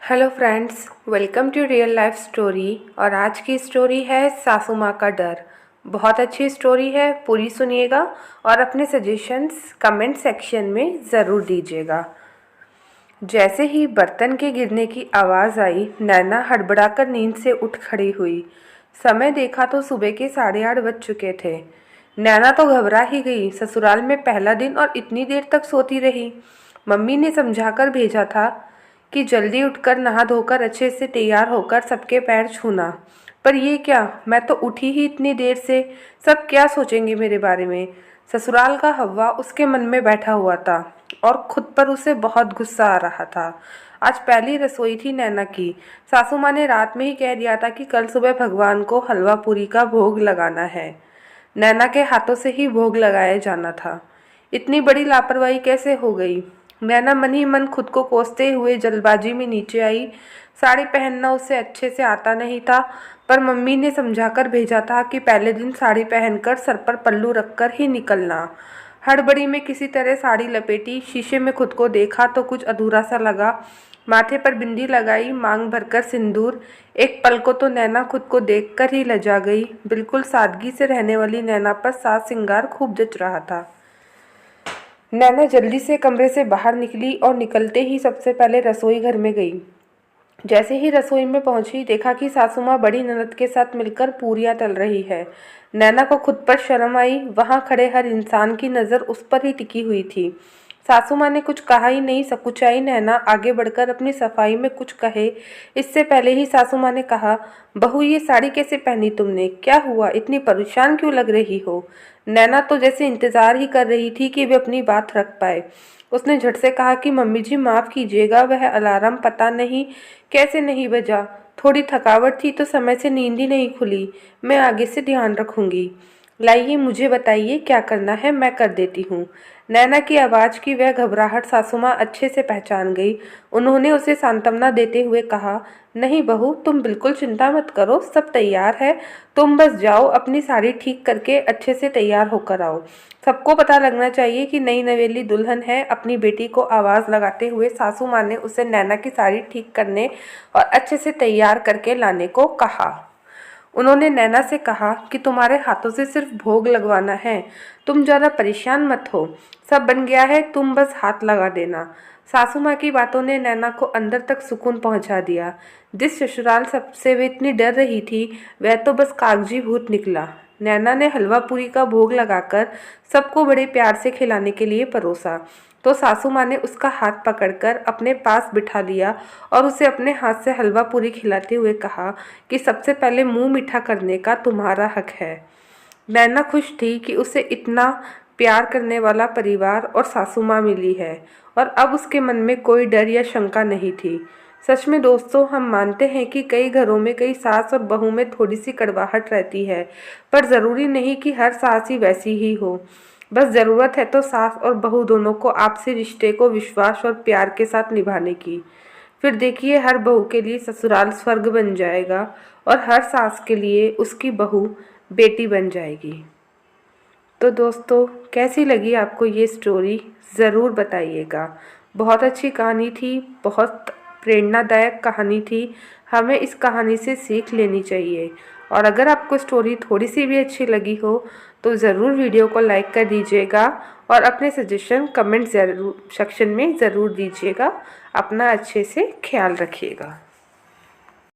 Hello friends, welcome to real life story. और आज की स्टोरी है सासू माँ का डर। बहुत अच्छी स्टोरी है, पूरी सुनिएगा और अपने सजेशंस कमेंट सेक्शन में ज़रूर दीजिएगा। जैसे ही बर्तन के गिरने की आवाज़ आई, नैना हड़बड़ाकर नींद से उठ खड़ी हुई। समय देखा तो सुबह के 8:30 बज चुके थे। नैना तो घबरा ही गई। ससुराल में पहला दिन और इतनी देर तक सोती रही। मम्मी ने समझाकर भेजा था कि जल्दी उठकर नहा धोकर अच्छे से तैयार होकर सबके पैर छूना। पर ये क्या, मैं तो उठी ही इतनी देर से, सब क्या सोचेंगे मेरे बारे में। ससुराल का हव्वा उसके मन में बैठा हुआ था और खुद पर उसे बहुत गुस्सा आ रहा था। आज पहली रसोई थी नैना की। सासू माँ ने रात में ही कह दिया था कि कल सुबह भगवान को हलवा पूरी का भोग लगाना है। नैना के हाथों से ही भोग लगाया जाना था। इतनी बड़ी लापरवाही कैसे हो गई। नैना मन ही मन खुद को कोसते हुए जल्दबाजी में नीचे आई। साड़ी पहनना उसे अच्छे से आता नहीं था, पर मम्मी ने समझाकर भेजा था कि पहले दिन साड़ी पहनकर सर पर पल्लू रखकर ही निकलना। हड़बड़ी में किसी तरह साड़ी लपेटी, शीशे में खुद को देखा तो कुछ अधूरा सा लगा। माथे पर बिंदी लगाई, मांग भरकर सिंदूर। एक पल को तो नैना खुद को देखकर ही लजा गई। बिल्कुल सादगी से रहने वाली नैना पर साज सिंगार खूब जच रहा था। नैना जल्दी से कमरे से बाहर निकली और निकलते ही सबसे पहले रसोई घर में गई। जैसे ही रसोई में पहुंची, देखा कि सासू माँ बड़ी ननद के साथ मिलकर पूरियां तल रही है। नैना को खुद पर शर्म आई। वहां खड़े हर इंसान की नज़र उस पर ही टिकी हुई थी। सासू माँ ने कुछ कहा ही नहीं। सकुचाई नैना आगे बढ़कर अपनी सफाई में कुछ कहे, इससे पहले ही सासू माँ ने कहा, बहू ये साड़ी कैसे पहनी तुमने, क्या हुआ, इतनी परेशान क्यों लग रही हो। नैना तो जैसे इंतजार ही कर रही थी कि वे अपनी बात रख पाए। उसने झट से कहा कि मम्मी जी माफ़ कीजिएगा, वह अलार्म पता नहीं कैसे नहीं बजा। थोड़ी थकावट थी तो समय से नींद ही नहीं खुली। मैं आगे से ध्यान रखूंगी। लाइए मुझे बताइए क्या करना है, मैं कर देती हूँ। नैना की आवाज़ की वह घबराहट सासू माँ अच्छे से पहचान गई। उन्होंने उसे सांत्वना देते हुए कहा, नहीं बहू, तुम बिल्कुल चिंता मत करो, सब तैयार है। तुम बस जाओ, अपनी साड़ी ठीक करके अच्छे से तैयार होकर आओ। सबको पता लगना चाहिए कि नई नवेली दुल्हन है। अपनी बेटी को आवाज़ लगाते हुए सासू माँ ने उसे नैना की साड़ी ठीक करने और अच्छे से तैयार करके लाने को कहा। उन्होंने नैना से कहा कि तुम्हारे हाथों से सिर्फ भोग लगवाना है, तुम ज़्यादा परेशान मत हो, सब बन गया है, तुम बस हाथ लगा देना। सासू माँ की बातों ने नैना को अंदर तक सुकून पहुँचा दिया। जिस ससुराल सबसे वे इतनी डर रही थी, वह तो बस कागजी भूत निकला। नैना ने हलवा पूरी का भोग लगाकर सबको बड़े प्यार से खिलाने के लिए परोसा तो सासू माँ ने उसका हाथ पकड़कर अपने पास बिठा लिया और उसे अपने हाथ से हलवा पूरी खिलाते हुए कहा कि सबसे पहले मुंह मीठा करने का तुम्हारा हक है। नैना खुश थी कि उसे इतना प्यार करने वाला परिवार और सासू माँ मिली है और अब उसके मन में कोई डर या शंका नहीं थी। सच में दोस्तों, हम मानते हैं कि कई घरों में कई सास और बहू में थोड़ी सी कड़वाहट रहती है, पर ज़रूरी नहीं कि हर सास ही वैसी ही हो। बस ज़रूरत है तो सास और बहू दोनों को आपसी रिश्ते को विश्वास और प्यार के साथ निभाने की। फिर देखिए, हर बहू के लिए ससुराल स्वर्ग बन जाएगा और हर सास के लिए उसकी बहू बेटी बन जाएगी। तो दोस्तों, कैसी लगी आपको ये स्टोरी, ज़रूर बताइएगा। बहुत अच्छी कहानी थी, बहुत प्रेरणादायक कहानी थी। हमें इस कहानी से सीख लेनी चाहिए। और अगर आपको स्टोरी थोड़ी सी भी अच्छी लगी हो तो ज़रूर वीडियो को लाइक कर दीजिएगा और अपने सजेशन कमेंट ज़रूर सेक्शन में ज़रूर दीजिएगा। अपना अच्छे से ख्याल रखिएगा।